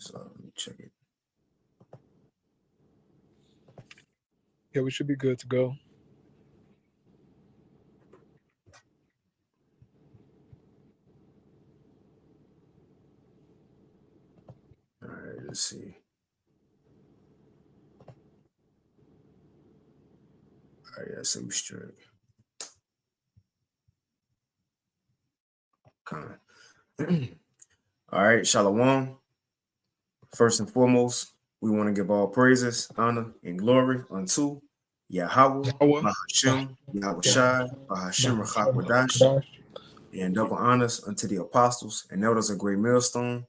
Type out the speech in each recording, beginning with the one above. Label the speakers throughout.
Speaker 1: So let me check it.
Speaker 2: Yeah, we should be good to go.
Speaker 1: All right, let's see. All right, yeah, so we straight. All right, Shalom. First and foremost, we want to give all praises, honor, and glory unto Yahweh,
Speaker 2: Yahweh,
Speaker 1: Bahashem, Yahweh
Speaker 2: yeah,
Speaker 1: Shai, Bahashem Rachak Wadash,
Speaker 2: Kadash.
Speaker 1: and double honors unto the apostles and elders of Great Millstone,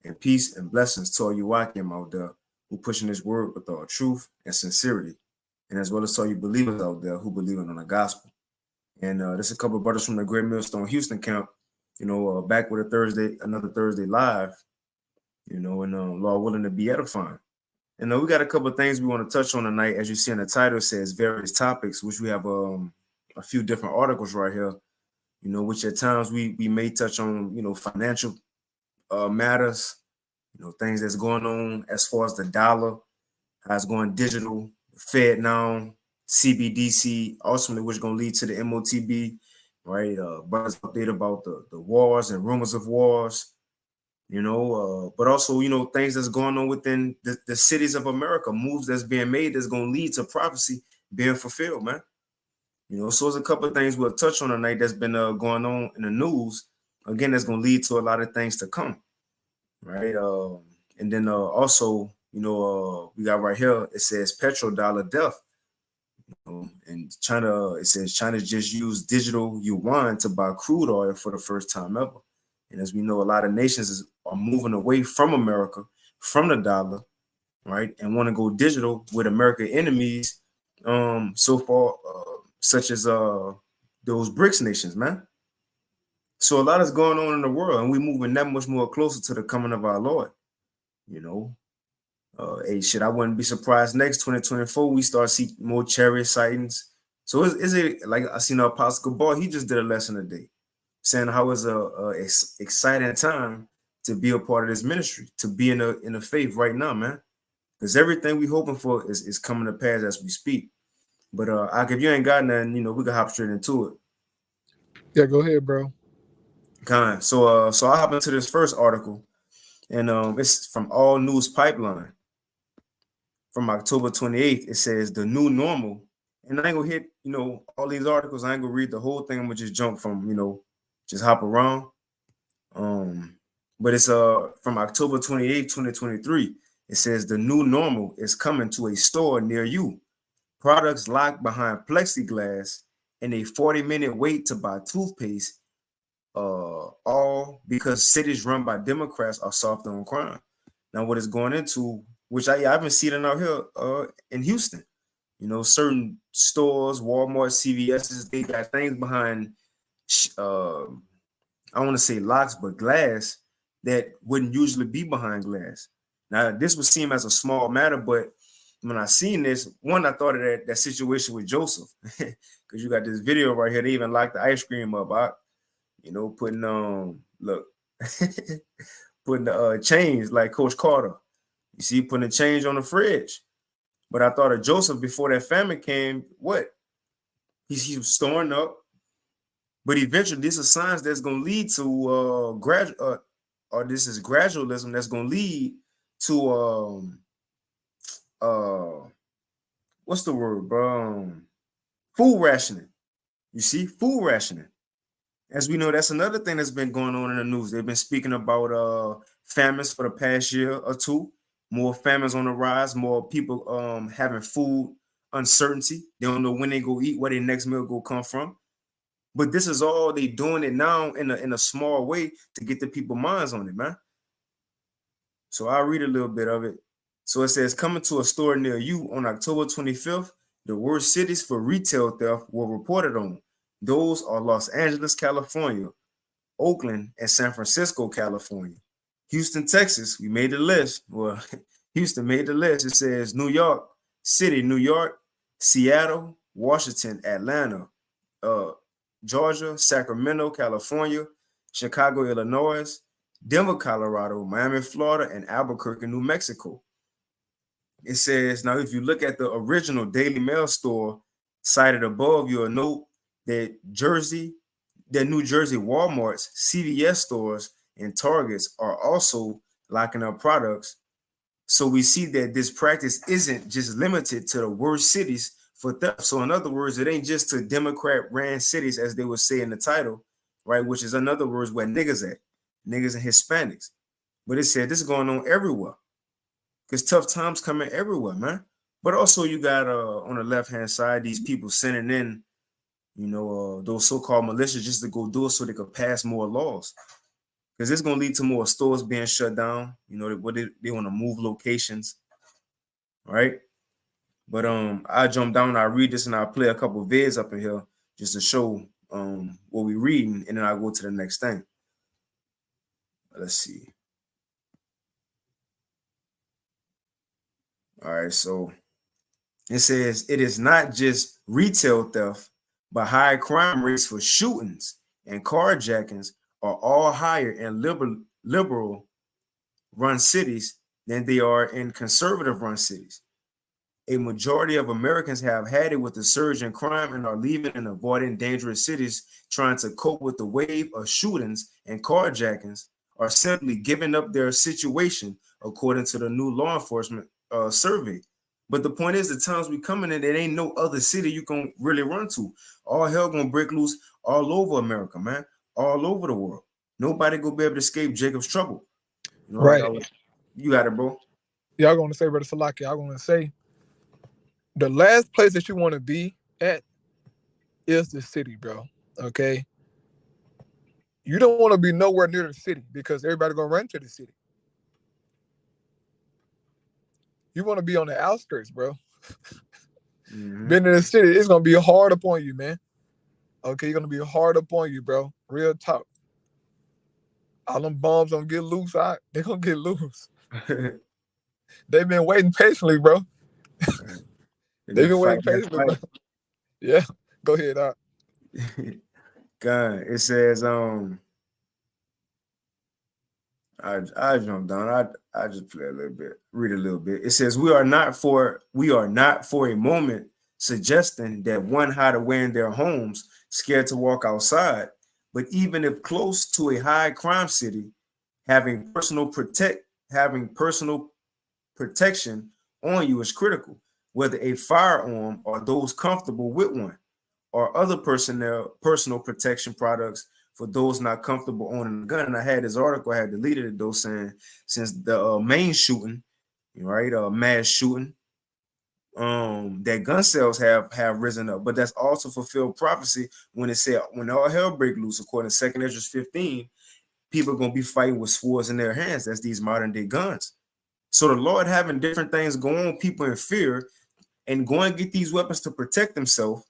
Speaker 1: and peace and blessings to all you Wakim out there who pushing this word with all truth and sincerity, and as well as to all you believers out there who believe in the gospel. And there's a couple of brothers from the Great Millstone Houston camp, back with another Thursday live, and Lord willing to be edifying. And we got a couple of things we want to touch on tonight. As you see in the title, it says various topics, which we have a few different articles right here, which at times we may touch on, financial matters, things that's going on as far as the dollar, how it's going digital, Fed now, CBDC, ultimately, which is going to lead to the MOTB, right? Brothers update about the wars and rumors of wars, but also, things that's going on within the cities of America, moves that's being made that's going to lead to prophecy being fulfilled, man. So there's a couple of things we'll touch on tonight that's been going on in the news. Again, that's going to lead to a lot of things to come, right? And then also, we got right here, it says PetroDollar death. And China, it says China just used digital yuan to buy crude oil for the first time ever. And as we know, a lot of nations are moving away from America, from the dollar, right, and want to go digital with American enemies, so far, such as those BRICS nations, man. So a lot is going on in the world, and we're moving that much more closer to the coming of our Lord. Hey, shit, I wouldn't be surprised next 2024 we start see more chariot sightings. So is it like I seen Apostle Gabar, he just did a lesson today, saying how it's a exciting time to be a part of this ministry, to be in a faith right now, man. Because everything we hoping for is coming to pass as we speak. But if you ain't got nothing, we can hop straight into it.
Speaker 2: Yeah, go ahead, bro.
Speaker 1: Kind. So I hop into this first article, and it's from All News Pipeline from October 28th. It says the new normal. And I ain't gonna hit, all these articles. I ain't gonna read the whole thing. I'm gonna just jump from, just hop around. But it's from October 28th, 2023. It says the new normal is coming to a store near you. Products locked behind plexiglass and a 40-minute wait to buy toothpaste, all because cities run by Democrats are soft on crime. Now, what it's going into, which I haven't seen it out here in Houston, certain stores, Walmart, CVS's, they got things behind, I want to say locks, but glass that wouldn't usually be behind glass. Now, this would seem as a small matter, but when I seen this, one, I thought of that situation with Joseph, because you got this video right here. They even locked the ice cream up, putting look, putting the chains like Coach Carter. You see, putting the change on the fridge. But I thought of Joseph before that famine came. What? He was storing up. But eventually, these are signs that's going to lead to this is gradualism that's going to lead to what's the word, bro? Food rationing. You see, food rationing. As we know, that's another thing that's been going on in the news. They've been speaking about famines for the past year or two. More famines on the rise. More people having food uncertainty. They don't know when they go eat, where their next meal go come from. But this is all they doing it now in a small way to get the people minds on it, man. So I'll read a little bit of it. So it says, coming to a store near you on October 25th, the worst cities for retail theft were reported on. Those are Los Angeles, California, Oakland, and San Francisco, California. Houston, Texas, we made the list. Well, Houston made the list. It says New York City, New York, Seattle, Washington, Atlanta, Georgia, Sacramento, California, Chicago, Illinois, Denver, Colorado, Miami, Florida, and Albuquerque, New Mexico. It says, now if you look at the original Daily Mail store cited above, you'll note that New Jersey Walmarts, CVS stores, and Targets are also locking up products. So we see that this practice isn't just limited to the worst cities for theft. So in other words, it ain't just to Democrat-ran cities, as they would say in the title, right? Which is in other words where niggas at, niggas and Hispanics. But it said this is going on everywhere. Because tough times coming everywhere, man. But also you got on the left-hand side, these people sending in, those so-called militias just to go do it so they could pass more laws. Because it's going to lead to more stores being shut down. They want to move locations, right? But I jump down, I read this, and I play a couple of vids up in here just to show what we're reading, and then I go to the next thing. Let's see. All right, so it says it is not just retail theft, but high crime rates for shootings and carjackings are all higher in liberal run cities than they are in conservative run cities. A majority of Americans have had it with the surge in crime and are leaving and avoiding dangerous cities, trying to cope with the wave of shootings and carjackings, or simply giving up their situation, according to the new law enforcement survey. But the point is, the times we coming in, there ain't no other city you can really run to. All hell gonna break loose all over America, man, all over the world. Nobody gonna be able to escape Jacob's trouble.
Speaker 2: Right.
Speaker 1: You got it, bro.
Speaker 2: Yeah, I'm going to say, Brother Salaki, I'm going to say the last place that you want to be at is the city, bro. Okay? You don't want to be nowhere near the city because everybody going to run to the city. You want to be on the outskirts, bro.
Speaker 1: Mm-hmm.
Speaker 2: Being in the city, it's going to be hard upon you, man. Okay, you're going to be hard upon you, bro. Real talk. All them bombs don't get loose, they're going to get loose. They've been waiting patiently, bro. They've been waiting patiently, bro. Yeah, go ahead,
Speaker 1: God, it says, I jumped down. I just play a little bit, read a little bit. It says, we are not for a moment suggesting that one hide away in their homes, scared to walk outside. But even if close to a high crime city, having personal protection on you is critical, whether a firearm or those comfortable with one, or other personal protection products for those not comfortable owning a gun. And I had this article, I had deleted it though, saying since the main shooting, right, mass shooting, that gun sales have risen up. But that's also fulfilled prophecy when it said when all hell break loose, according to 2 Esdras 15, people are gonna be fighting with swords in their hands. That's these modern day guns. So the Lord having different things going on, people in fear, and go and get these weapons to protect themselves,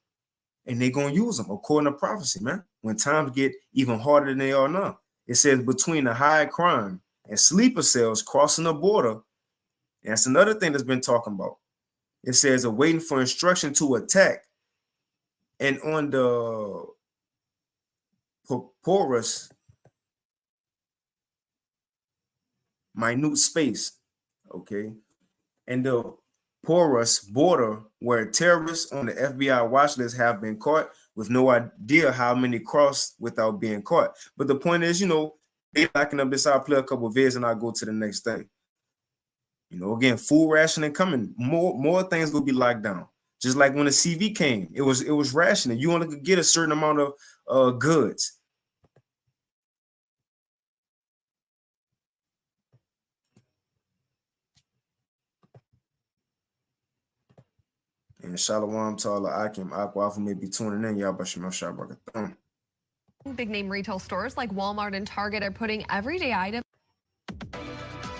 Speaker 1: and they're going to use them according to prophecy, man. When times get even harder than they are now. It says between the high crime and sleeper cells crossing the border, and that's another thing that's been talking about. It says awaiting for instruction to attack, and on the porous, minute space, okay, and the porous border where terrorists on the FBI watch list have been caught with no idea how many crossed without being caught. But the point is, they locking up this. I'll play a couple of vids and I'll go to the next thing. Again, food rationing coming. More things will be locked down. Just like when the CV came, it was rationing. You only could get a certain amount of goods. And Shalom to all Akim Aqua may be tuning in. Y'all
Speaker 3: Big name retail stores like Walmart and Target are putting everyday items.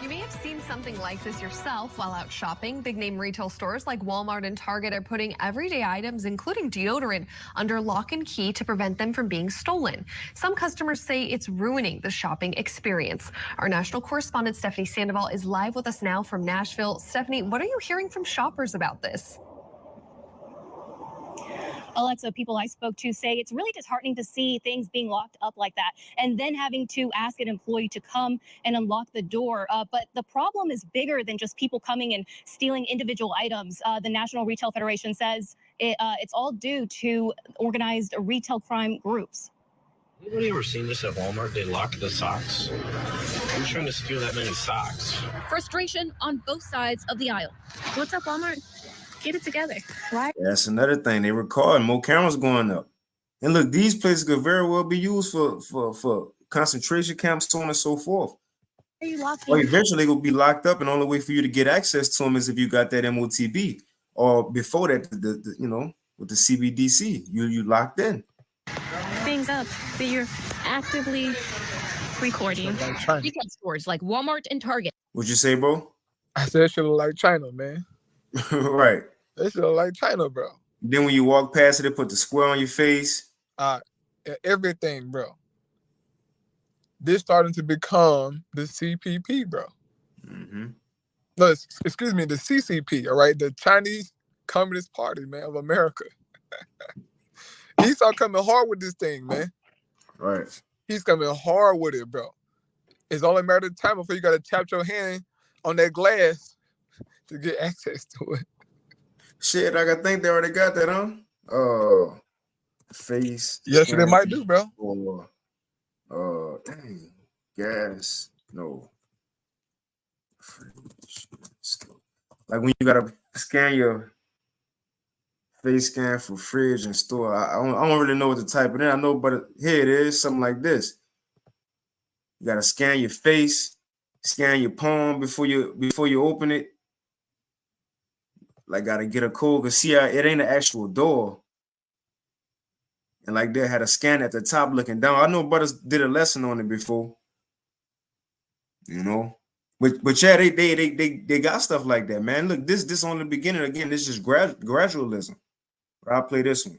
Speaker 3: You may have seen something like this yourself while out shopping. Big name retail stores like Walmart and Target are putting everyday items, including deodorant, under lock and key to prevent them from being stolen. Some customers say it's ruining the shopping experience. Our national correspondent Stephanie Sandoval is live with us now from Nashville. Stephanie, what are you hearing from shoppers about this?
Speaker 4: Alexa, people I spoke to say it's really disheartening to see things being locked up like that and then having to ask an employee to come and unlock the door. But the problem is bigger than just people coming and stealing individual items. The National Retail Federation says it's all due to organized retail crime groups.
Speaker 5: Anybody ever seen this at Walmart? They lock the socks. Who's trying to steal that many socks?
Speaker 4: Frustration on both sides of the aisle. What's up, Walmart? Get it together. Right?
Speaker 1: That's another thing. They recording more cameras going up. And look, these places could very well be used for concentration camps, so on and so forth.
Speaker 4: Are you locking?
Speaker 1: Or eventually they will be locked up, and the only way for you to get access to them is if you got that MOTB. Or before that, with the CBDC, you locked in.
Speaker 4: Things up that you're actively recording.
Speaker 6: Retail stores like Walmart and Target.
Speaker 1: What'd you say, bro?
Speaker 2: I said it should look like China, man.
Speaker 1: Right.
Speaker 2: It should look like China, bro.
Speaker 1: Then when you walk past it, they put the square on your face.
Speaker 2: Everything, bro. This starting to become the CPP, bro.
Speaker 1: Mm-hmm.
Speaker 2: No, excuse me, the CCP, all right? The Chinese Communist Party, man, of America. He start coming hard with this thing, man.
Speaker 1: Right.
Speaker 2: He's coming hard with it, bro. It's only a matter of time before you got to tap your hand on that glass to get access to it.
Speaker 1: Shit, I think they already got that, huh? Face.
Speaker 2: Yes, they might do, bro.
Speaker 1: Or, gas. No. Like when you gotta scan your face scan for fridge and store. I don't really know what to type in. I know, but here it is, something like this. You gotta scan your face, scan your palm before you open it. Like gotta get a code, cause see, it ain't an actual door. And like they had a scan at the top looking down. I know brothers did a lesson on it before. You know, but yeah, they got stuff like that, man. Look, this on the beginning again. This is gradualism. But I'll play this one.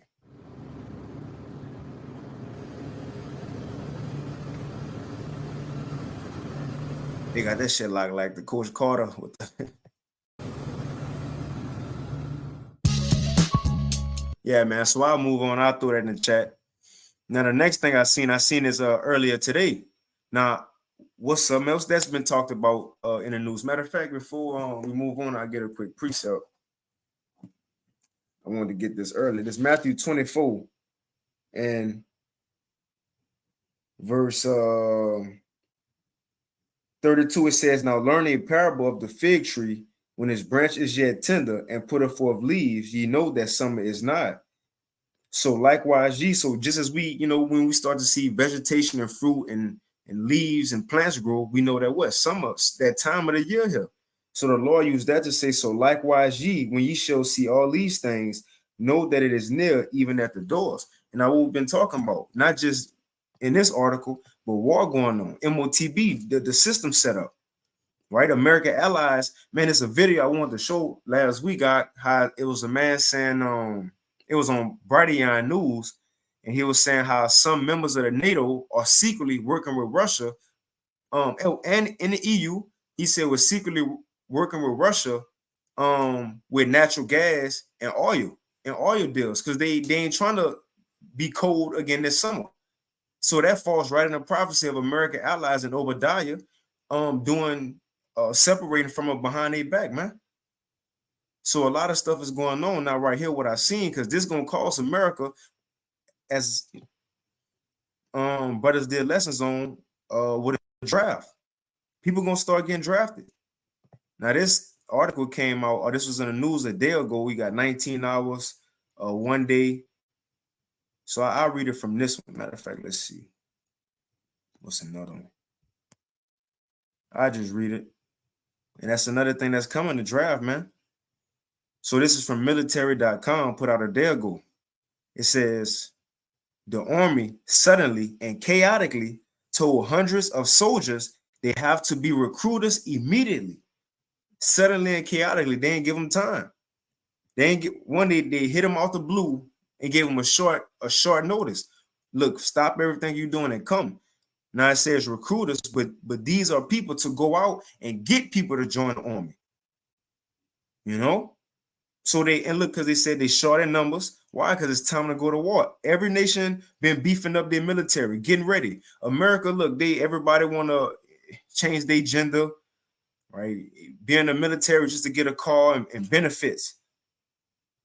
Speaker 1: They got this shit like the Coach Carter with the yeah, man. So I'll move on. I'll throw that in the chat. Now the next thing I seen is earlier today. Now, what's something else that's been talked about in the news? Matter of fact, before we move on, I'll get a quick precept. I wanted to get this early. This Matthew 24 and verse 32. It says, "Now learn a parable of the fig tree. When its branch is yet tender and putteth forth leaves, ye know that summer is nigh. So likewise ye." So just as we, when we start to see vegetation and fruit and leaves and plants grow, we know that what? Summer, that time of the year here. So the Lord used that to say, so likewise ye, when ye shall see all these things, know that it is near, even at the doors. And now what we've been talking about, not just in this article, but war going on, MOTB, the system set up. Right, American allies, man. It's a video I wanted to show last week. How it was a man saying, it was on Brighteon News, and he was saying how some members of the NATO are secretly working with Russia, and in the EU, he said was secretly working with Russia, with natural gas and oil deals, because they ain't trying to be cold again this summer. So that falls right in the prophecy of American allies and Obadiah, doing. Separating from them behind their back, man. So a lot of stuff is going on now right here, what I seen, because this is gonna cost America, as brothers did lessons on with a draft. People gonna start getting drafted. Now this article came out, or this was in the news a day ago. We got 19 hours, 1 day. So I'll read it from this one. Matter of fact, let's see. What's another one? I just read it. And that's another thing that's coming, the draft, man. So this is from military.com, put out a day ago. It says, the Army suddenly and chaotically told hundreds of soldiers they have to be recruiters immediately. Suddenly and chaotically, they didn't give them time. They hit them off the blue and gave them a short notice. Look, stop everything you're doing and come. Now it says recruiters, but these are people to go out and get people to join the Army. So look, because they said they short in numbers, Why? Because it's time to go to war. Every nation been beefing up their military, getting ready. America, look, everybody want to change their gender, right? Be in the military just to get a car and benefits.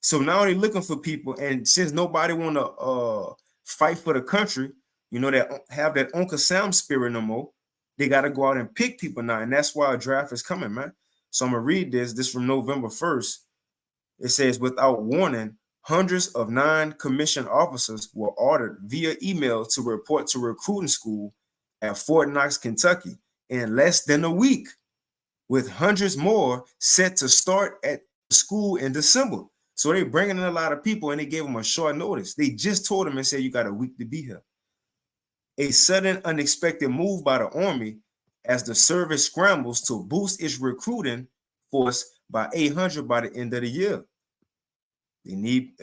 Speaker 1: So now they're looking for people, and since nobody want to fight for the country, that have that Uncle Sam spirit no more, they got to go out and pick people now, and that's why a draft is coming, man. So I'm gonna read this from November 1st. It says, without warning, hundreds of non-commissioned officers were ordered via email to report to recruiting school at Fort Knox, Kentucky, in less than a week, with hundreds more set to start at school in December. So they bringing in a lot of people, and they gave them a short notice. They just told them and said, you got a week to be here. A sudden, unexpected move by the Army as the service scrambles to boost its recruiting force by 800 by the end of the year. We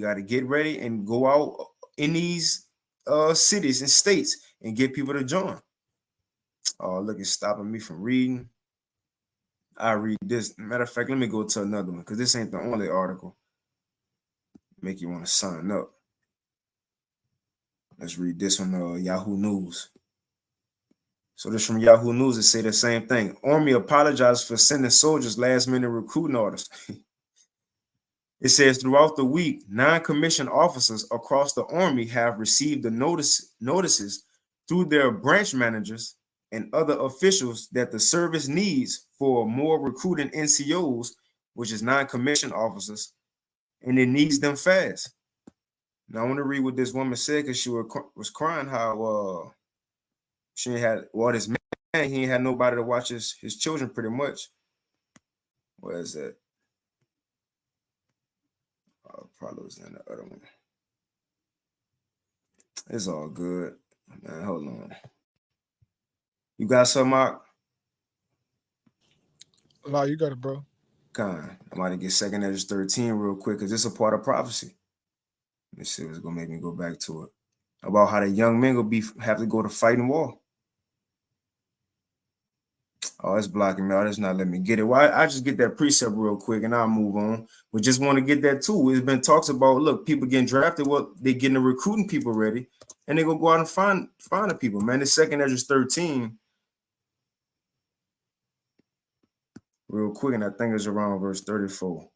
Speaker 1: got to get ready and go out in these cities and states and get people to join. Oh, look, it's stopping me from reading. I read this. Matter of fact, let me go to another one because this ain't the only article. Make you want to sign up. Let's read this on Yahoo News. So this from Yahoo News. It say the same thing. Army apologized for sending soldiers last-minute recruiting orders. It says throughout the week, non-commissioned officers across the Army have received the notices through their branch managers and other officials that the service needs for more recruiting NCOs, which is non-commissioned officers, and it needs them fast. Now I want to read what this woman said because she was crying how she had this man, he ain't had nobody to watch his children pretty much. Where is that? Probably was in the other one. It's all good. Man, hold on. You got some, Mark?
Speaker 2: No, you got it, bro.
Speaker 1: I'm about to get 2 Ezra 13 real quick because it's a part of prophecy. Let me see what's gonna make me go back to it. About how the young men will have to go to fighting war. Oh, it's blocking me. Oh, that's not letting me get it. Well, I just get that precept real quick and I'll move on. We just want to get that too. It's been talks about, look, people getting drafted. Well, they're getting the recruiting people ready and they're going to go out and find the people, man. It's 2 Ezra 13. Real quick, and I think it's around verse 34.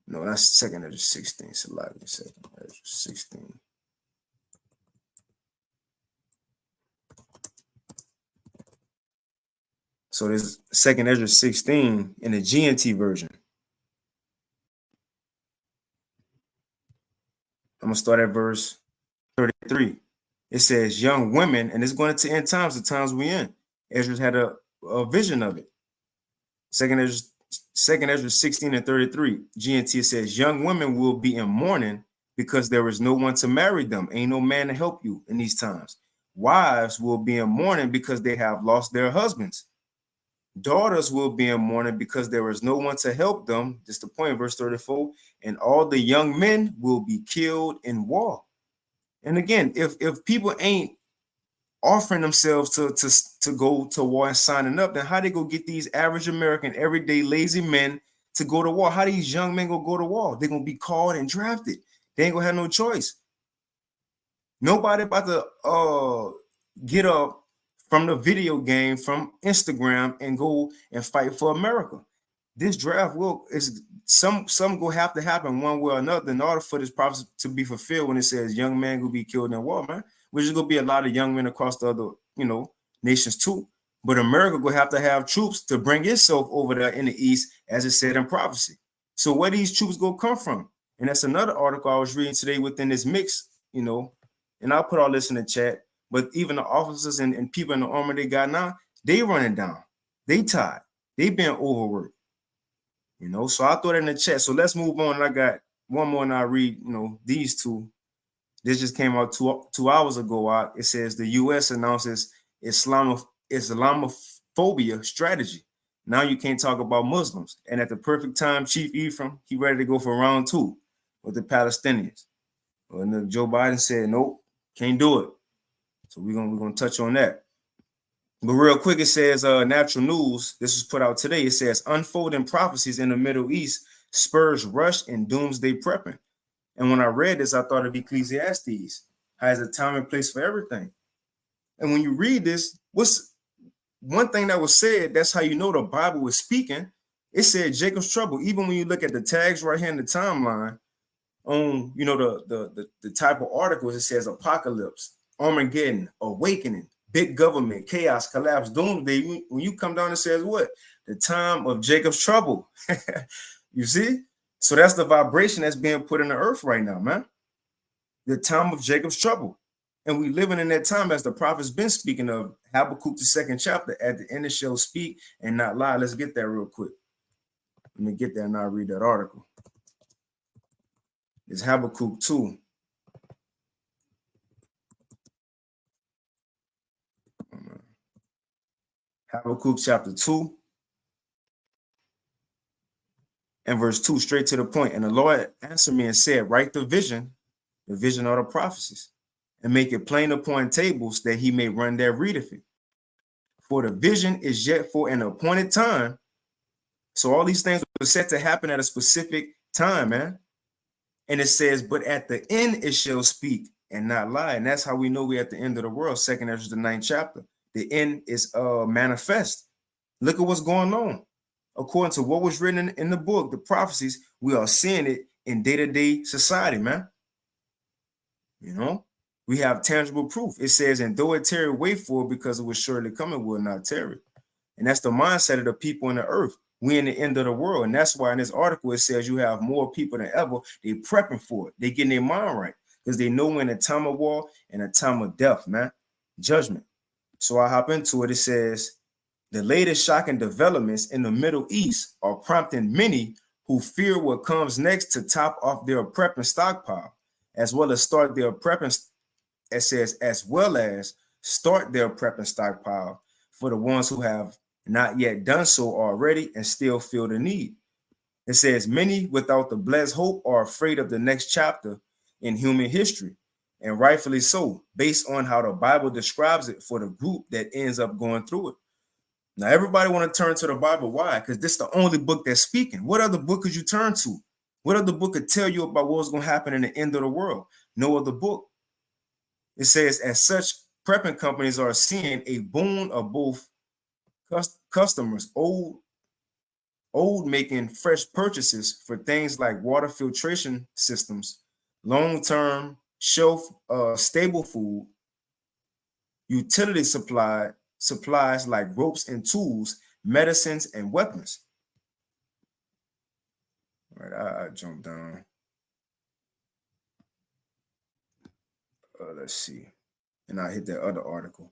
Speaker 1: No, that's 2 Ezra 16. So like 2 Ezra 16. So there's 2 Ezra 16 in the GNT version. I'm going to start at verse 33. It says, young women, and it's going into end times, the times we're in. Ezra's had a vision of it. 2 Ezra 16 and 33. GNT says, young women will be in mourning because there is no one to marry them. Ain't no man to help you in these times. Wives will be in mourning because they have lost their husbands. Daughters will be in mourning because there is no one to help them. Just the point, verse 34. And all the young men will be killed in war. And again, if people ain't offering themselves to go to war and signing up, then how they go get these average American, everyday lazy men to go to war? How these young men go to war? They're gonna be called and drafted. They ain't gonna have no choice. Nobody about to get up from the video game, from Instagram, and go and fight for America. This draft is some will have to happen one way or another in order for this prophecy to be fulfilled when it says young men will be killed in war, man. Which is gonna be a lot of young men across the other, nations too. But America will have to have troops to bring itself over there in the east, as it said in prophecy. So where these troops gonna come from? And that's another article I was reading today within this mix, and I'll put all this in the chat. But even the officers and people in the army they got now, they running down. They tired. They been overworked. So I throw that in the chat. So let's move on. And I got one more and I read, these two. This just came out 2 hours ago. It says the U.S. announces Islamophobia strategy. Now you can't talk about Muslims. And at the perfect time, Chief Ephraim, he ready to go for round 2 with the Palestinians. And Joe Biden said, nope, can't do it. So we're gonna touch on that. But real quick, it says natural news. This was put out today. It says unfolding prophecies in the Middle East Spurs rush and doomsday prepping. And when I read this, I thought of Ecclesiastes, has a time and place for everything. And when you read this, what's one thing that was said, that's how you know the Bible was speaking. It said Jacob's trouble. Even when you look at the tags right here in the timeline, on the type of articles, it says apocalypse, Armageddon, awakening, big government, chaos, collapse, doomsday. When you come down, it says what? The time of Jacob's trouble. You see? So that's the vibration that's being put in the earth right now, man. The time of Jacob's trouble. And we living in that time, as the prophet's been speaking of. Habakkuk, the 2nd chapter, at the end it shall speak and not lie. Let's get that real quick. Let me get there and I'll read that article. It's Habakkuk 2. Habakkuk chapter 2 and verse 2, straight to the point. And the Lord answered me and said, write the vision of the prophecies, and make it plain upon tables, that he may run that readeth it. For the vision is yet for an appointed time. So all these things were set to happen at a specific time, man. And it says, but at the end it shall speak and not lie. And that's how we know we're at the end of the world. 2nd Ezra, the 9th chapter. The end is manifest. Look at what's going on. According to what was written in the book, the prophecies, we are seeing it in day-to-day society, man. You know, we have tangible proof. It says, and though it tarry, wait for it, because it was surely coming, will not tarry. And that's the mindset of the people in the earth. We in the end of the world. And that's why in this article, it says you have more people than ever. They prepping for it. They getting their mind right, because they know we're in a time of war and a time of death, man. Judgment. So I hop into it. It says, the latest shocking developments in the Middle East are prompting many who fear what comes next to top off their prepping stockpile, as well as start their prepping. It says, as well as start their prepping stockpile for the ones who have not yet done so already and still feel the need. It says, many without the blessed hope are afraid of the next chapter in human history, and rightfully so, based on how the Bible describes it for the group that ends up going through it. Now, everybody want to turn to the Bible. Why? Because this is the only book that's speaking. What other book could you turn to? What other book could tell you about what's going to happen in the end of the world? No other book. It says, as such, prepping companies are seeing a boon of both customers, old making fresh purchases for things like water filtration systems, long-term shelf stable food, utility supplies like ropes and tools, medicines and weapons. All right, I jumped down. Let's see. And I hit that other article.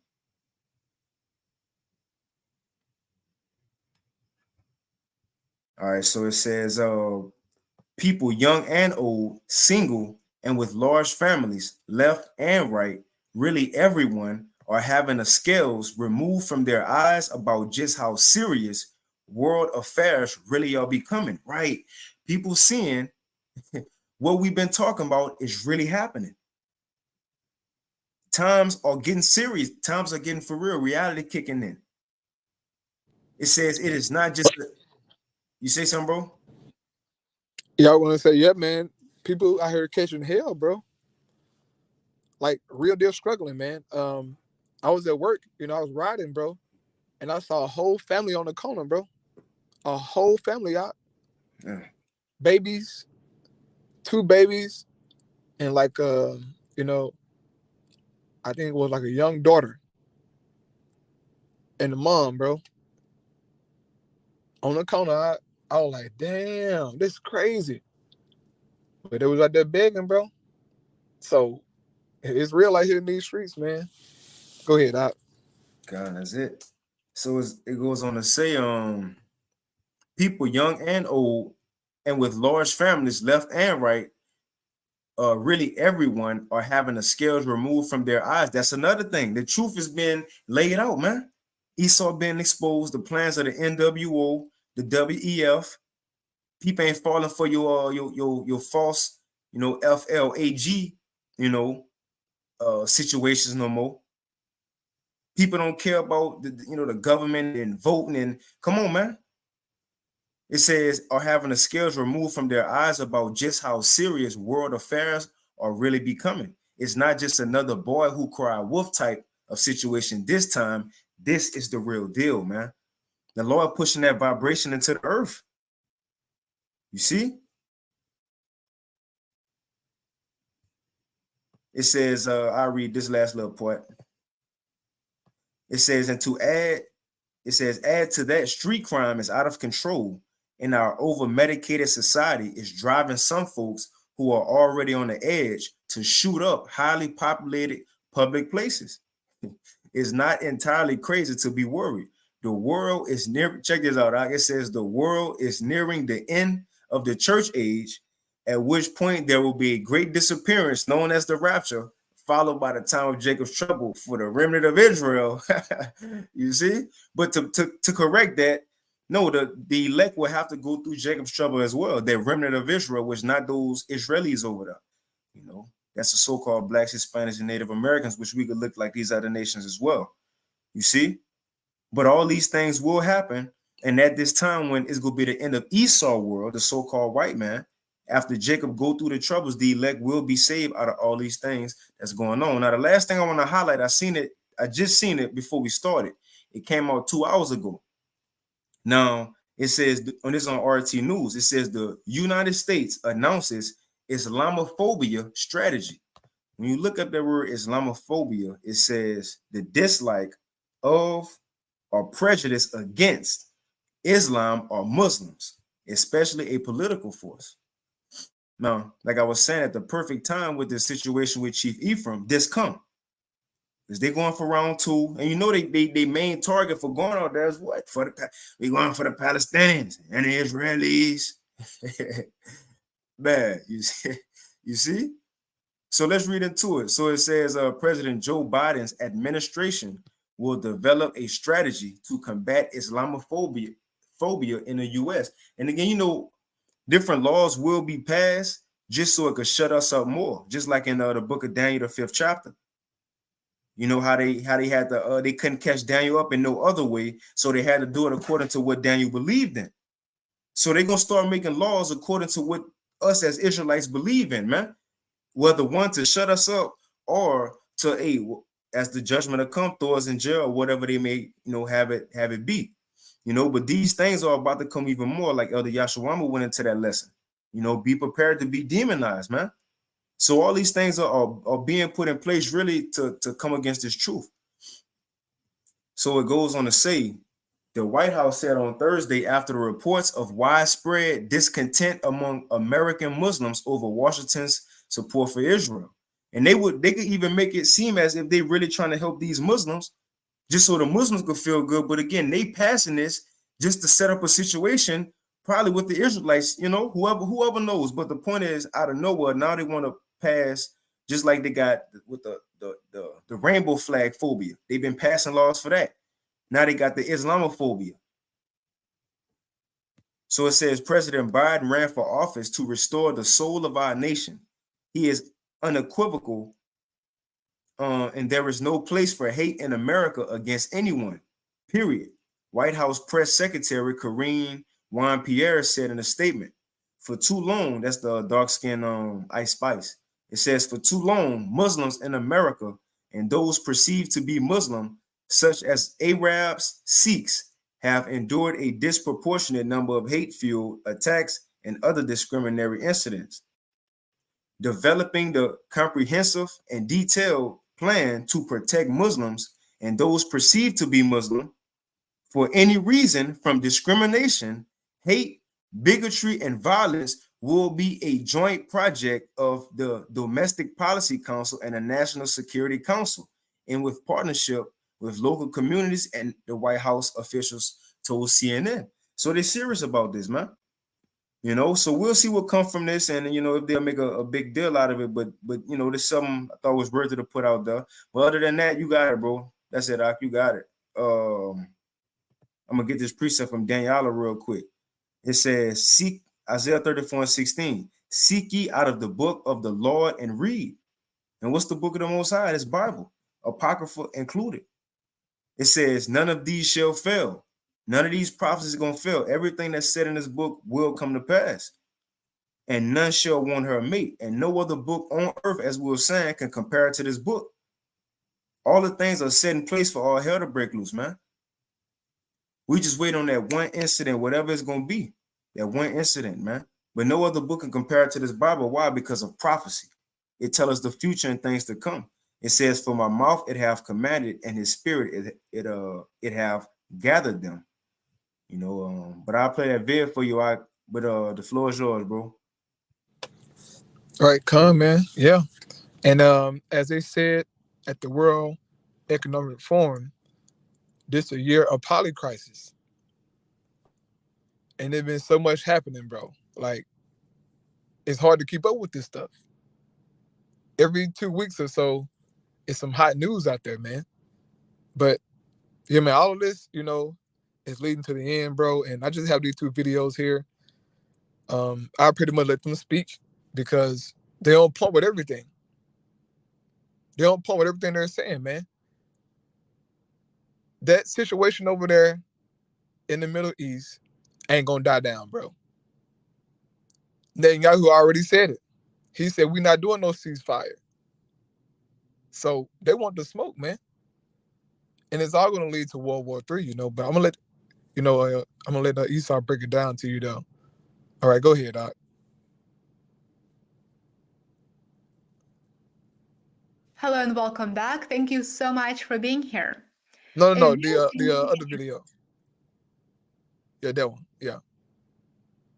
Speaker 1: All right, so it says people young and old, single and with large families, left and right, really everyone, are having the scales removed from their eyes about just how serious world affairs really are becoming, right? People seeing what we've been talking about is really happening. Times are getting serious. Times are getting for real. Reality kicking in. It says it is not just... You say something, bro?
Speaker 2: Yeah, I want to say, yeah, man. People out here catching hell, bro. Like real deal struggling, man. I was at work, I was riding, bro, and I saw a whole family on the corner, bro. A whole family out.
Speaker 1: Yeah.
Speaker 2: Babies, 2 babies, and I think it was like a young daughter. And the mom, bro. On the corner, I was like, damn, this is crazy. But it was out there begging, bro. So it's real out here in these streets, man. Go ahead, Doc.
Speaker 1: God, that's it. So it goes on to say, people young and old, and with large families, left and right, really everyone are having the scales removed from their eyes. That's another thing. The truth has been laid out, man. Esau being exposed, the plans of the NWO, the WEF. People ain't falling for your false, FLAG, situations no more. People don't care about the government and voting, and come on, man. It says, are having the scales removed from their eyes about just how serious world affairs are really becoming. It's not just another boy who cried wolf type of situation this time. This is the real deal, man. The Lord pushing that vibration into the earth. You see? It says, I'll read this last little part. It says, and to add, it says, add to that, street crime is out of control, and our over-medicated society is driving some folks who are already on the edge to shoot up highly populated public places. It's not entirely crazy to be worried. The world is near, check this out, it says the world is nearing the end of the church age, at which point there will be a great disappearance known as the rapture, followed by the time of Jacob's trouble for the remnant of Israel. You see? But to correct that, no, the elect will have to go through Jacob's trouble as well. The remnant of Israel, which not those Israelis over there. You know, that's the so-called blacks, Hispanics, and Native Americans, which we could look like these other nations as well. You see? But all these things will happen. And at this time, when it's going to be the end of Esau world, the so-called white man, after Jacob go through the troubles, the elect will be saved out of all these things that's going on. Now, the last thing I want to highlight, I just seen it before we started. It came out 2 hours ago. Now, it says, on this on RT News, it says the United States announces Islamophobia strategy. When you look up the word Islamophobia, it says the dislike of or prejudice against Islam or Muslims, especially a political force. Now, like I was saying, at the perfect time with this situation with Chief Ephraim, this come. Because they're going for round 2. And you know they main target for going out there is what? We're going for the Palestinians and the Israelis. Man, you see? So let's read into it. So it says President Joe Biden's administration will develop a strategy to combat Islamophobia in the U.S. And again, you know, different laws will be passed just so it could shut us up more, just like in the book of Daniel, the 5th chapter. You know how they had to they couldn't catch Daniel up in no other way, so they had to do it according to what Daniel believed in. So they're gonna start making laws according to what us as Israelites believe in, man. Whether one to shut us up or to as the judgment of come, throw us in jail, or whatever they may, you know, have it be. You know, but these things are about to come even more, like Elder Yashawama went into that lesson. You know, be prepared to be demonized, man. So all these things are being put in place really to come against this truth. So it goes on to say, the White House said on Thursday, after the reports of widespread discontent among American Muslims over Washington's support for Israel. And they could even make it seem as if they really trying to help these Muslims, just so the Muslims could feel good. But again, they passing this just to set up a situation, probably with the Israelites, you know, whoever knows. But the point is, out of nowhere, now they want to pass, just like they got with the rainbow flag phobia. They've been passing laws for that. Now they got the Islamophobia. So it says President Biden ran for office to restore the soul of our nation. He is unequivocal, and there is no place for hate in America against anyone, period. White House Press Secretary Karine Jean-Pierre said in a statement, for too long, that's the dark-skinned Ice Spice. It says, for too long, Muslims in America and those perceived to be Muslim, such as Arabs, Sikhs, have endured a disproportionate number of hate-fueled attacks and other discriminatory incidents. Developing the comprehensive and detailed plan to protect Muslims and those perceived to be Muslim for any reason from discrimination, hate, bigotry, and violence will be a joint project of the Domestic Policy Council and the National Security Council, and with partnership with local communities and the White House officials told CNN. So they're serious about this, man. You know, so we'll see what comes from this, and you know, if they'll make a big deal out of it. But you know, there's something I thought was worth it to put out there. But other than that, you got it, bro. That's it, Ak. You got it. I'm gonna get this precept from Daniela real quick. It says, seek Isaiah 34:16. Seek ye out of the book of the Lord and read. And what's the book of the Most High? It's Bible, Apocrypha included. It says, none of these shall fail. None of these prophecies are going to fail. Everything that's said in this book will come to pass. And none shall want her mate. And no other book on earth, as we were saying, can compare to this book. All the things are set in place for all hell to break loose, man. We just wait on that one incident, whatever it's going to be. That one incident, man. But no other book can compare it to this Bible. Why? Because of prophecy. It tells us the future and things to come. It says, "For my mouth it have commanded, and his spirit it have gathered them." You know, but I'll play that vid for you. But the floor is yours, bro.
Speaker 2: All right, come, man. Yeah. And as they said at the World Economic Forum, this is a year of polycrisis. And there's been so much happening, bro. Like, it's hard to keep up with this stuff. Every 2 weeks or so, it's some hot news out there, man. But yeah, man, all of this, you know, is leading to the end, bro. And I just have these 2 videos here. I pretty much let them speak because they on point with everything. They're on point with everything they're saying, man. That situation over there in the Middle East ain't gonna die down, bro. Netanyahu already said it. He said we're not doing no ceasefire. So they want the smoke, man. And it's all gonna lead to World War III, you know. But I'm gonna let Esau break it down to you though. All right, go ahead, Doc.
Speaker 7: Hello and welcome back. Thank you so much for being here.
Speaker 2: No,
Speaker 7: And
Speaker 2: the other video. Yeah, that one. Yeah.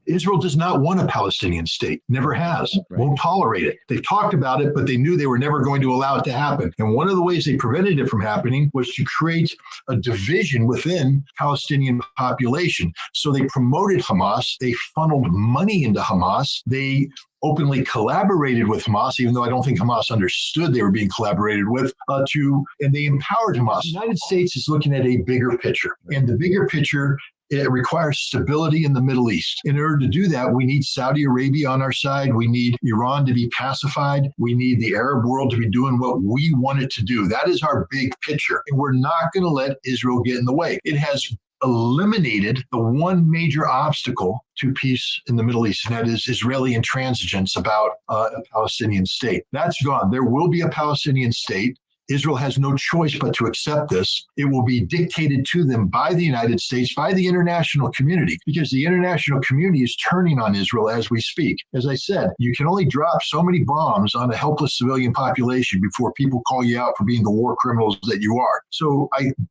Speaker 8: Israel does not want a Palestinian state, never has, won't tolerate it. They talked about it, but they knew they were never going to allow it to happen. And one of the ways they prevented it from happening was to create a division within Palestinian population. So they promoted Hamas, they funneled money into Hamas, they openly collaborated with Hamas, even though I don't think Hamas understood they were being collaborated with, and they empowered Hamas. The United States is looking at a bigger picture, and the bigger picture, it requires stability in the Middle East. In order to do that, we need Saudi Arabia on our side. We need Iran to be pacified. We need the Arab world to be doing what we want it to do. That is our big picture. And we're not going to let Israel get in the way. It has eliminated the one major obstacle to peace in the Middle East, and that is Israeli intransigence about a Palestinian state. That's gone. There will be a Palestinian state. Israel has no choice but to accept this. It will be dictated to them by the United States, by the international community, because the international community is turning on Israel as we speak. As I said, you can only drop so many bombs on a helpless civilian population before people call you out for being the war criminals that you are. So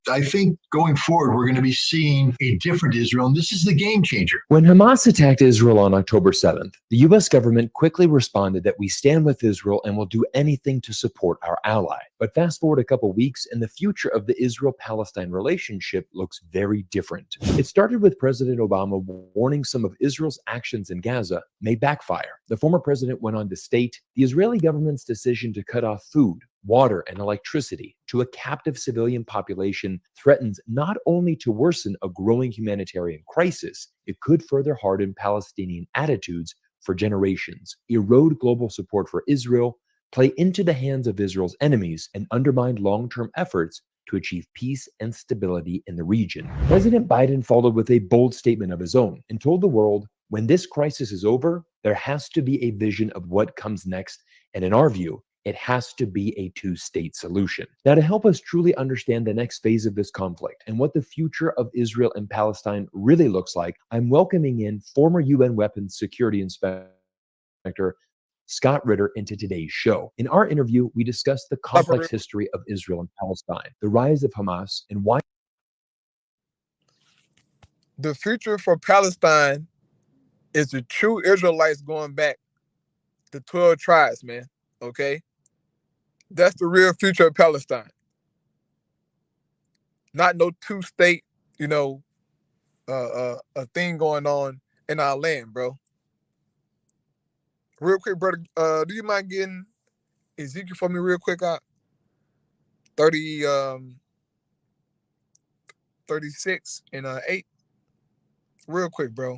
Speaker 8: I think going forward, we're going to be seeing a different Israel, and this is the game changer.
Speaker 9: When Hamas attacked Israel on October 7th, the U.S. government quickly responded that we stand with Israel and will do anything to support our ally. But fast forward a couple weeks, and the future of the Israel-Palestine relationship looks very different. It started with President Obama warning some of Israel's actions in Gaza may backfire. The former president went on to state, the Israeli government's decision to cut off food, water, and electricity to a captive civilian population threatens not only to worsen a growing humanitarian crisis, it could further harden Palestinian attitudes for generations, erode global support for Israel, play into the hands of Israel's enemies, and undermine long-term efforts to achieve peace and stability in the region. President Biden followed with a bold statement of his own and told the world, when this crisis is over, there has to be a vision of what comes next, and in our view, it has to be a two-state solution. Now, to help us truly understand the next phase of this conflict and what the future of Israel and Palestine really looks like, I'm welcoming in former UN Weapons Security Inspector Scott Ritter into today's show. In our interview, we discussed the complex history of Israel and Palestine, the rise of Hamas, and why
Speaker 2: The future for Palestine is the true Israelites going back, the 12 tribes, man. Okay? That's the real future of Palestine. Not no two-state, a thing going on in our land, bro. Real quick, brother, do you mind getting Ezekiel for me real quick? 36 and 8. Real quick, bro.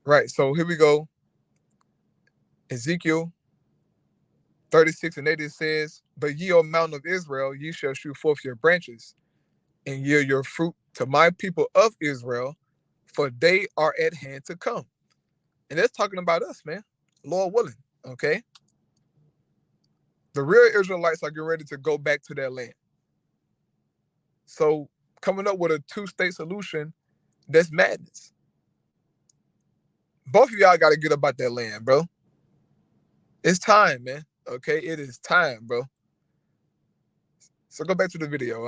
Speaker 2: Right. So here we go. Ezekiel 36:8 says, "But ye, O mountain of Israel, ye shall shoot forth your branches and yield your fruit to my people of Israel, for they are at hand to come." And that's talking about us, man. Lord willing. Okay. The real Israelites are getting ready to go back to their land. So coming up with a two-state solution, that's madness. Both of y'all got to get about that land, bro. It's time, man. Okay, it is time, bro. So go back to the video.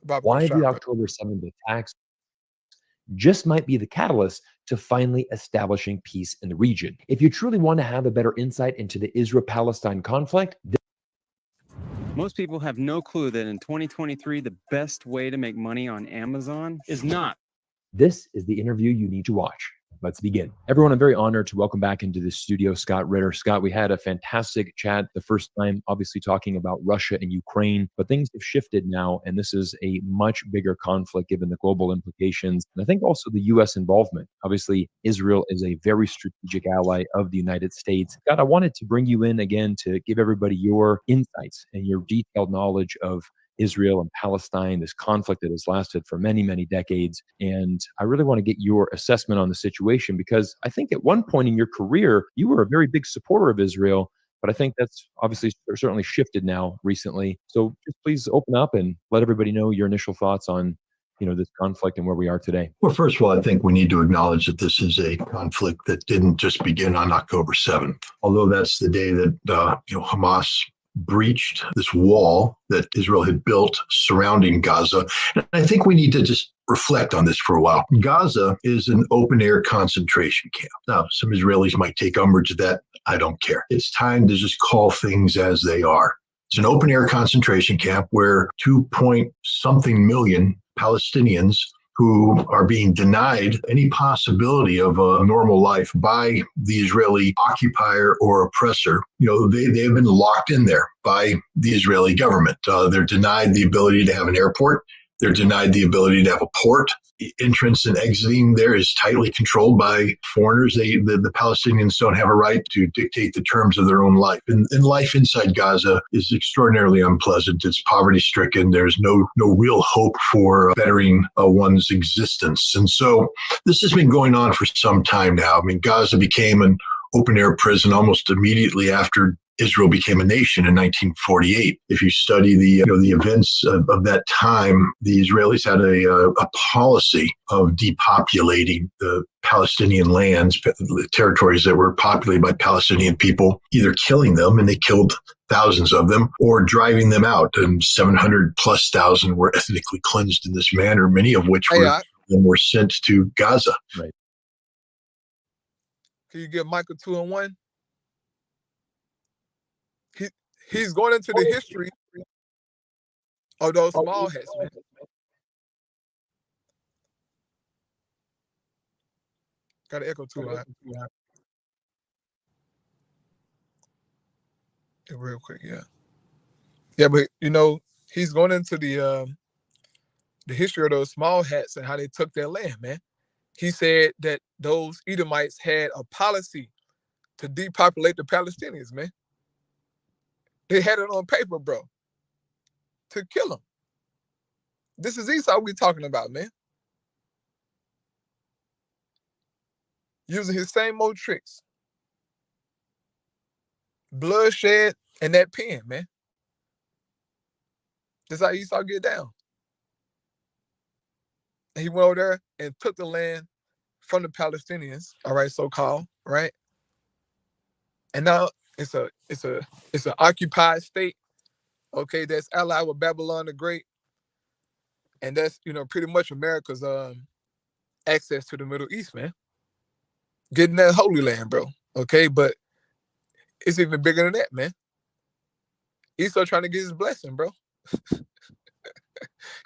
Speaker 2: About
Speaker 9: Why
Speaker 2: shot,
Speaker 9: the
Speaker 2: bro.
Speaker 9: October 7th attacks just might be the catalyst to finally establishing peace in the region. If you truly want to have a better insight into the Israel-Palestine conflict,
Speaker 10: most people have no clue that in 2023, the best way to make money on Amazon is not.
Speaker 9: this is the interview you need to watch. Let's begin. Everyone, I'm very honored to welcome back into the studio Scott Ritter. Scott, we had a fantastic chat the first time, obviously talking about Russia and Ukraine, but things have shifted now, and this is a much bigger conflict given the global implications. And I think also the U.S. involvement. Obviously, Israel is a very strategic ally of the United States. Scott, I wanted to bring you in again to give everybody your insights and your detailed knowledge of Israel and Palestine, this conflict that has lasted for many, many decades. And I really want to get your assessment on the situation, because I think at one point in your career, you were a very big supporter of Israel, but I think that's obviously certainly shifted now recently. So just please open up and let everybody know your initial thoughts on this conflict and where we are today.
Speaker 8: Well, first of all, I think we need to acknowledge that this is a conflict that didn't just begin on October 7th, although that's the day that Hamas breached this wall that Israel had built surrounding Gaza. And I think we need to just reflect on this for a while. Gaza is an open air concentration camp. Now, some Israelis might take umbrage at that. I don't care. It's time to just call things as they are. It's an open air concentration camp where 2-point-something million Palestinians who are being denied any possibility of a normal life by the Israeli occupier or oppressor. They have been locked in there by the Israeli government. They're denied the ability to have an airport. They're denied the ability to have a port. Entrance and exiting there is tightly controlled by foreigners. The Palestinians don't have a right to dictate the terms of their own life. And life inside Gaza is extraordinarily unpleasant. It's poverty-stricken. There's no real hope for bettering one's existence. And so this has been going on for some time now. I mean, Gaza became an open-air prison almost immediately after Israel became a nation in 1948. If you study the events of that time, the Israelis had a policy of depopulating the Palestinian lands, the territories that were populated by Palestinian people, either killing them, and they killed thousands of them, or driving them out. And 700,000+ were ethnically cleansed in this manner, many of which were sent to Gaza.
Speaker 9: Right.
Speaker 2: Can you give Michael 2 and 1? He's going into the history of those small hats, man. Got to echo too, right? Yeah, real quick, yeah. Yeah, but he's going into the history of those small hats and how they took their land, man. He said that those Edomites had a policy to depopulate the Palestinians, man. They had it on paper, bro, to kill them. This is Esau we talking about, man. Using his same old tricks. Bloodshed and that pen, man. That's how Esau get down. And he went over there and took the land from the Palestinians, all right, so-called, right? And now it's an occupied state, okay, that's allied with Babylon the Great. And that's, pretty much America's access to the Middle East, man. Getting that Holy Land, bro. Okay, but it's even bigger than that, man. Esau trying to get his blessing, bro.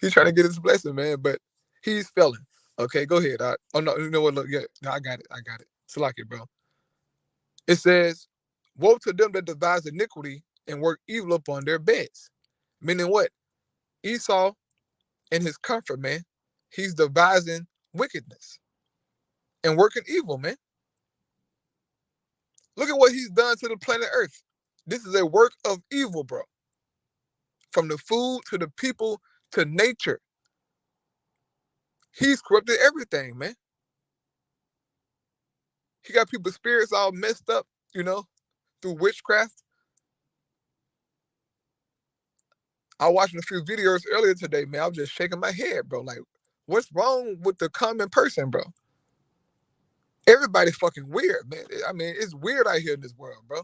Speaker 2: He's trying to get his blessing, man, but he's failing. Okay, go ahead. Oh no, you know what? Look, yeah, no, I got it. Salaki, bro. It says, "Woe to them that devise iniquity and work evil upon their beds." Meaning what? Esau, in his comfort, man, he's devising wickedness and working evil, man. Look at what he's done to the planet Earth. This is a work of evil, bro. From the food to the people to nature. He's corrupted everything, man. He got people's spirits all messed up, through witchcraft. I was watching a few videos earlier today, man. I was just shaking my head, bro. Like, what's wrong with the common person, bro? Everybody's fucking weird, man. I mean, it's weird out here in this world, bro.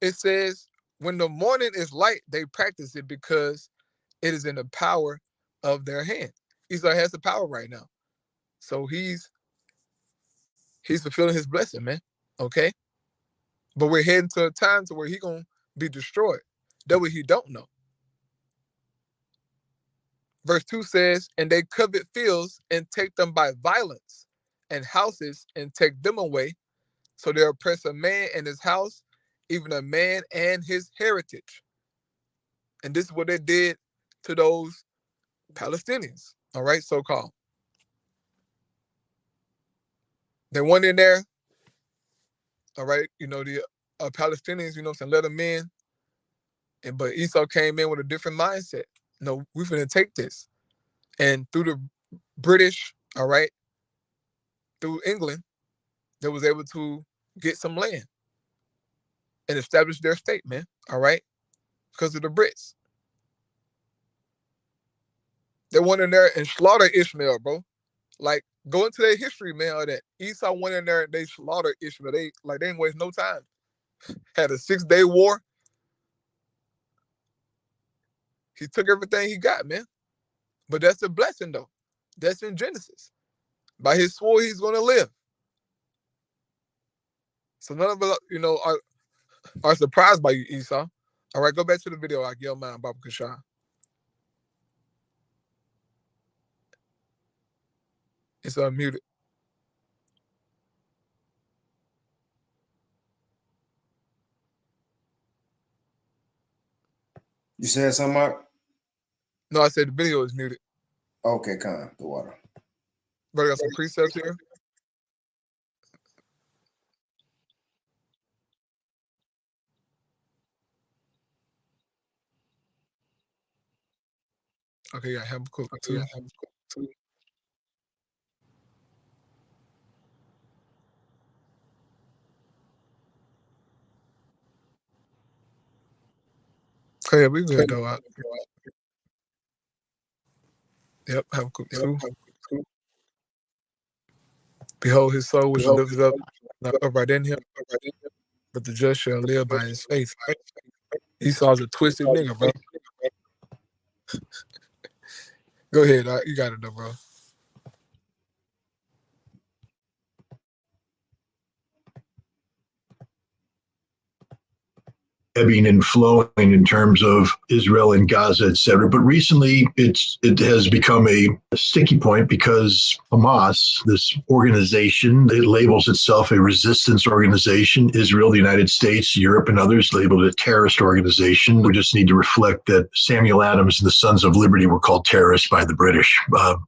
Speaker 2: It says, when the morning is light, they practice it because it is in the power of their hand. Esau has the power right now. So he's fulfilling his blessing, man. Okay? But we're heading to a time to where he's going to be destroyed. That's what he don't know. Verse 2 says, and they covet fields and take them by violence, and houses and take them away. So they oppress a man and his house, even a man and his heritage. And this is what they did to those Palestinians, all right, so-called. They went in there, all right, the Palestinians, let them in. But Esau came in with a different mindset. No, we're going to take this. And through the British, all right, through England, they was able to get some land and establish their state, man, all right, because of the Brits. They went in there and slaughtered Ishmael, bro. Like, go into their history, man, or that Esau went in there and they slaughtered Ishmael. They didn't waste no time. Had a 6-day war. He took everything he got, man. But that's a blessing, though. That's in Genesis. By his sword, he's going to live. So none of us, are surprised by you, Esau. All right, go back to the video. I yell man, Baba Kashan. It's unmuted.
Speaker 1: You said something, Mark?
Speaker 2: No, I said the video is muted.
Speaker 1: Okay, Con, the water.
Speaker 2: But I got some precepts here. Okay, yeah, Habakkuk 2. Okay, yeah, we good though. Yep, Habakkuk 2. Behold, his soul was lifted up, not upright in him, but the just shall live by his faith. Esau's a twisted nigga, bro. Go ahead, you got it though, bro.
Speaker 8: Ebbing and flowing in terms of Israel and Gaza, et cetera. But recently it has become a sticky point because Hamas, this organization, it labels itself a resistance organization. Israel, the United States, Europe, and others labeled it a terrorist organization. We just need to reflect that Samuel Adams and the Sons of Liberty were called terrorists by the British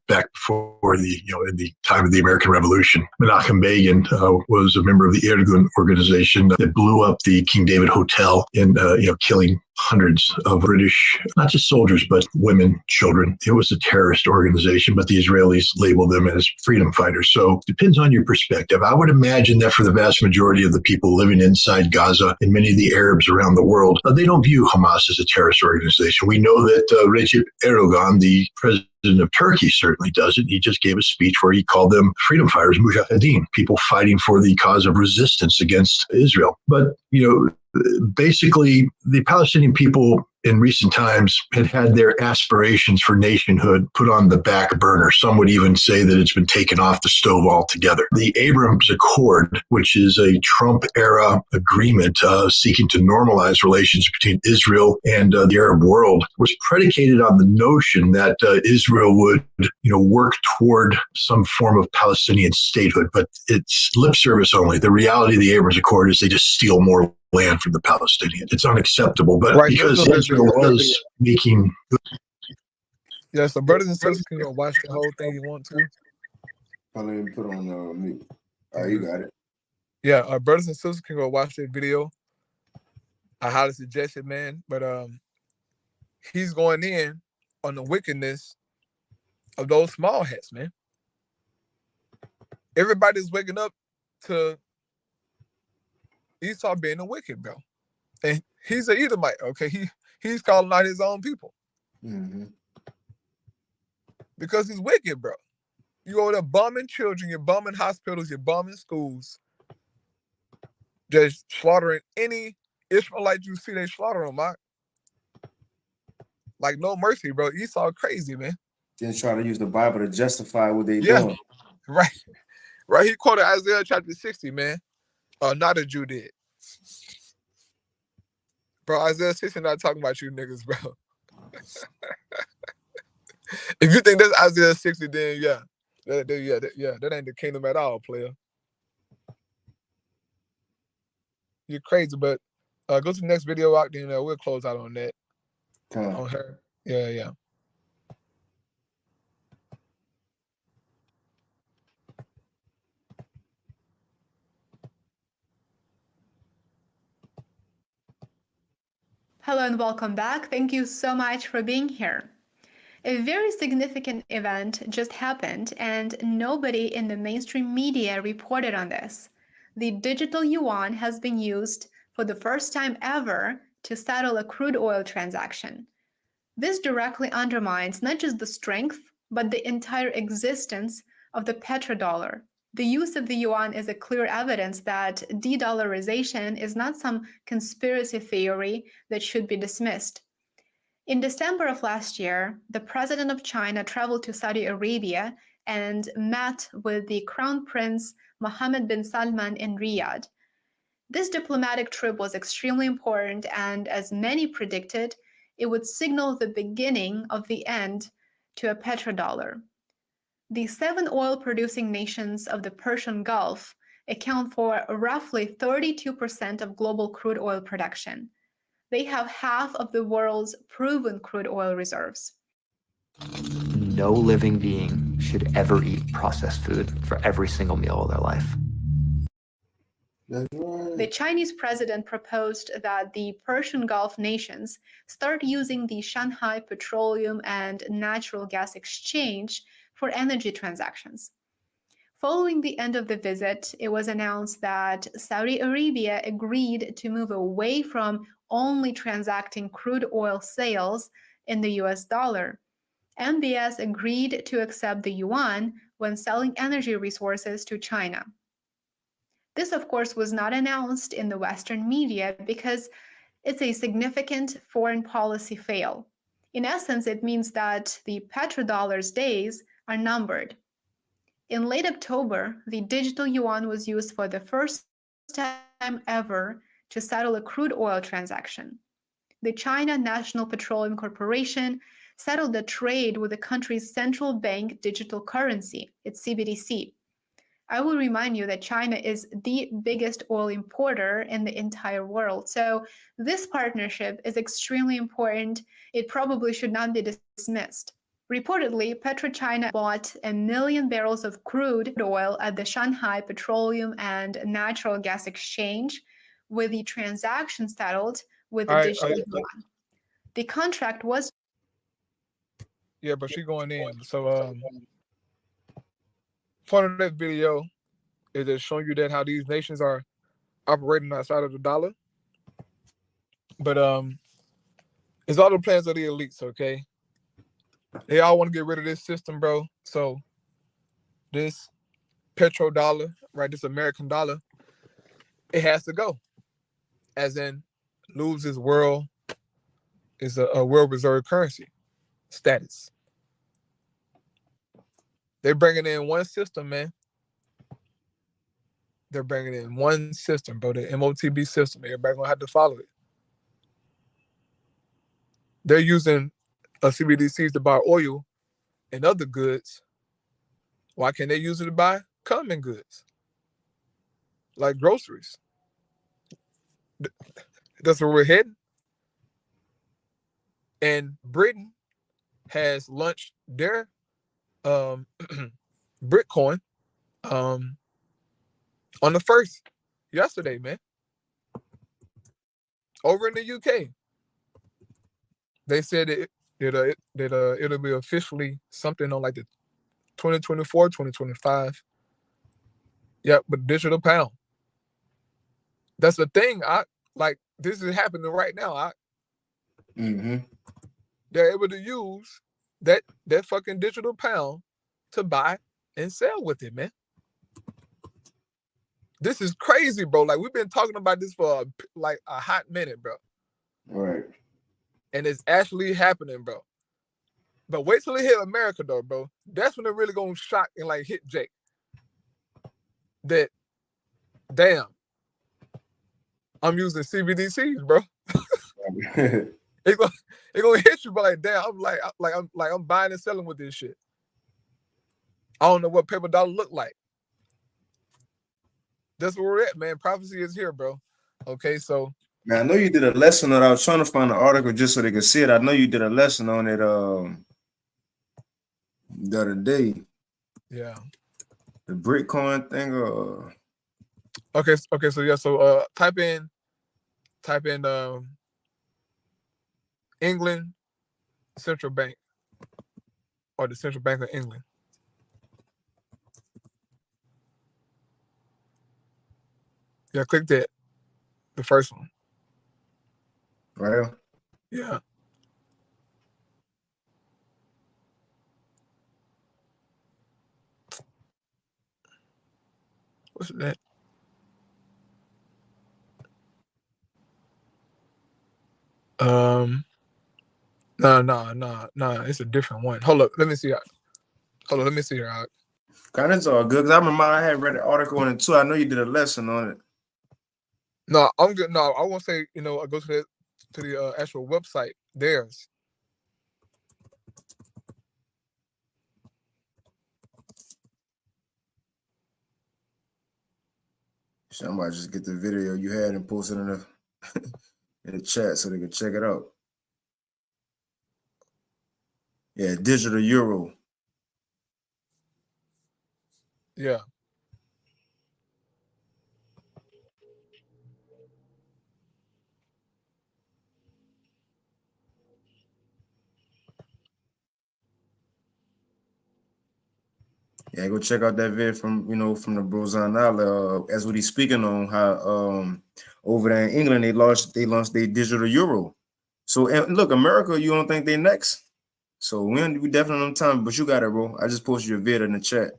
Speaker 8: back before in the time of the American Revolution. Menachem Begin was a member of the Irgun organization that blew up the King David Hotel and killing hundreds of British, not just soldiers, but women, children. It was a terrorist organization, but the Israelis labeled them as freedom fighters. So it depends on your perspective. I would imagine that for the vast majority of the people living inside Gaza and many of the Arabs around the world, they don't view Hamas as a terrorist organization. We know that Recep Erdogan, the president of Turkey, certainly doesn't. He just gave a speech where he called them freedom fighters, mujahideen, people fighting for the cause of resistance against Israel. But, basically, the Palestinian people in recent times had their aspirations for nationhood put on the back burner. Some would even say that it's been taken off the stove altogether. The Abrams Accord, which is a Trump-era agreement seeking to normalize relations between Israel and the Arab world, was predicated on the notion that Israel would, work toward some form of Palestinian statehood, but it's lip service only. The reality of the Abrams Accord is they just steal more land from the Palestinians. It's unacceptable, but because Israel was making
Speaker 2: Yeah, so brothers and sisters can go watch the whole thing you want to.
Speaker 1: Let me put on mute. All right, you got it.
Speaker 2: Yeah, our brothers and sisters can go watch that video. I highly suggest it, man. But he's going in on the wickedness of those small hats, man. Everybody's waking up to Esau being a wicked, bro. And he's an Edomite, okay? He's calling out his own people.
Speaker 1: Mm-hmm.
Speaker 2: Because he's wicked, bro. You over there bombing children, you're bombing hospitals, you're bombing schools, just slaughtering any Israelite you see, they slaughter them, right? Like no mercy, bro. Esau crazy, man.
Speaker 1: Then try to use the Bible to justify what they
Speaker 2: Yeah.
Speaker 1: doing.
Speaker 2: Right. Right. He quoted Isaiah chapter 60, man. Not a Jew did. Bro, Isaiah 60 not talking about you niggas, bro. If you think that's Isaiah 60, then yeah. That ain't the kingdom at all, player. You're crazy, but go to the next video out, then we'll close out on that. On her. Yeah.
Speaker 7: Hello and welcome back. Thank you so much for being here. A very significant event just happened, and nobody in the mainstream media reported on this. The digital yuan has been used for the first time ever to settle a crude oil transaction. This directly undermines not just the strength, but the entire existence of the petrodollar. The use of the yuan is a clear evidence that de-dollarization is not some conspiracy theory that should be dismissed. In December of last year, the president of China traveled to Saudi Arabia and met with the Crown Prince Mohammed bin Salman in Riyadh. This diplomatic trip was extremely important, and as many predicted, it would signal the beginning of the end to a petrodollar. The 7 oil-producing nations of the Persian Gulf account for roughly 32% of global crude oil production. They have half of the world's proven crude oil reserves.
Speaker 11: No living being should ever eat processed food for every single meal of their life.
Speaker 7: The Chinese president proposed that the Persian Gulf nations start using the Shanghai Petroleum and Natural Gas Exchange for energy transactions. Following the end of the visit, it was announced that Saudi Arabia agreed to move away from only transacting crude oil sales in the US dollar. MBS agreed to accept the yuan when selling energy resources to China. This, of course, was not announced in the Western media because it's a significant foreign policy fail. In essence, it means that the petrodollar's days are numbered. In late October, the digital yuan was used for the first time ever to settle a crude oil transaction. The China National Petroleum Corporation settled a trade with the country's central bank digital currency, its CBDC. I will remind you that China is the biggest oil importer in the entire world. So this partnership is extremely important. It probably should not be dismissed. Reportedly, PetroChina bought 1 million barrels of crude oil at the Shanghai Petroleum and Natural Gas Exchange, with the transaction settled with the digital yuan. The contract was...
Speaker 2: Yeah, but she going in. So part of that video is just showing you that how these nations are operating outside of the dollar. But it's all the plans of the elites, okay? They all want to get rid of this system, bro. So this petrodollar, right, this American dollar, it has to go. As in, lose its world is a world reserve currency status. They're bringing in one system, man. They're bringing in one system, bro, the MOTB system. Everybody's going to have to follow it. They're using CBDCs to buy oil and other goods. Why can't they use it to buy common goods? Like groceries. That's where we're heading. And Britain has launched their Bitcoin on the 1st yesterday, man. Over in the UK, they said it'll be officially something on like the 2024, 2025. Yep, but digital pound. That's the thing. This is happening right now. They're able to use that fucking digital pound to buy and sell with it, man. This is crazy, bro. Like, we've been talking about this for a hot minute, bro.
Speaker 1: Right.
Speaker 2: And it's actually happening, bro. But wait till it hit America, though, bro. That's when they're really gonna shock and like hit Jake. That, damn, I'm using CBDCs, bro. It's gonna hit you, but like, damn, I'm buying and selling with this shit. I don't know what PetroDollar look like. That's where we're at, man. Prophecy is here, bro. Okay, so
Speaker 1: now I know you did a lesson on it. I was trying to find the article just so they could see it. I know you did a lesson on it the other day.
Speaker 2: Yeah.
Speaker 1: The Bitcoin thing.
Speaker 2: Okay, so yeah, so type in England Central Bank, or the Central Bank of England. Yeah, click that. The first one.
Speaker 1: Right here?
Speaker 2: Yeah. What's that? No, it's a different one. Hold up, let me see. Let me see here.
Speaker 1: Kind of all good. Cause I remember I had read an article on it too. I know you did a lesson on it.
Speaker 2: No, I'm good. No, I won't say. I go to the actual website. Theirs.
Speaker 1: Somebody just get the video you had and post it in the in the chat so they can check it out. Yeah, digital euro.
Speaker 2: Yeah.
Speaker 1: Yeah, go check out that video from from the Brozan Island. As what he's speaking on how over there in England they launched their digital euro. So and look, America, you don't think they next? So we definitely on time, but you got it, bro. I just posted your video in the chat.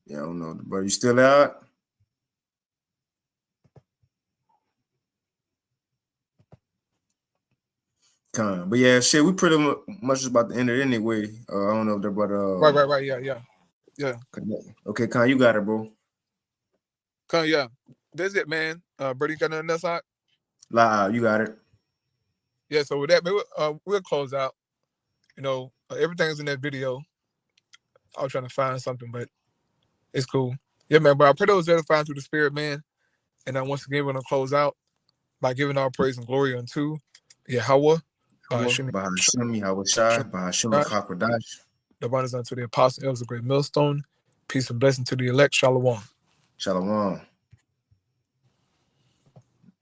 Speaker 1: Yeah, I don't know, but you still out? But yeah, shit, we pretty much about to end it anyway. I don't know if they're but
Speaker 2: Right. Yeah.
Speaker 1: Okay, Con, you got it, bro.
Speaker 2: Yeah. That's it, man. Brady, got nothing else out?
Speaker 1: You got it.
Speaker 2: Yeah, so with that, we'll close out. Everything's in that video. I was trying to find something, but it's cool. Yeah, man, but I pray those edifying through the Spirit, man. And then once again, we're going to close out by giving our praise and glory unto Yahweh.
Speaker 1: The
Speaker 2: one is unto the apostle, elders, a great millstone. Peace and blessing to the elect. Shalom.
Speaker 1: Shalom.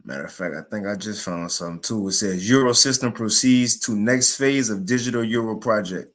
Speaker 1: Matter of fact, I think I just found something too. It says Euro system proceeds to next phase of digital euro project.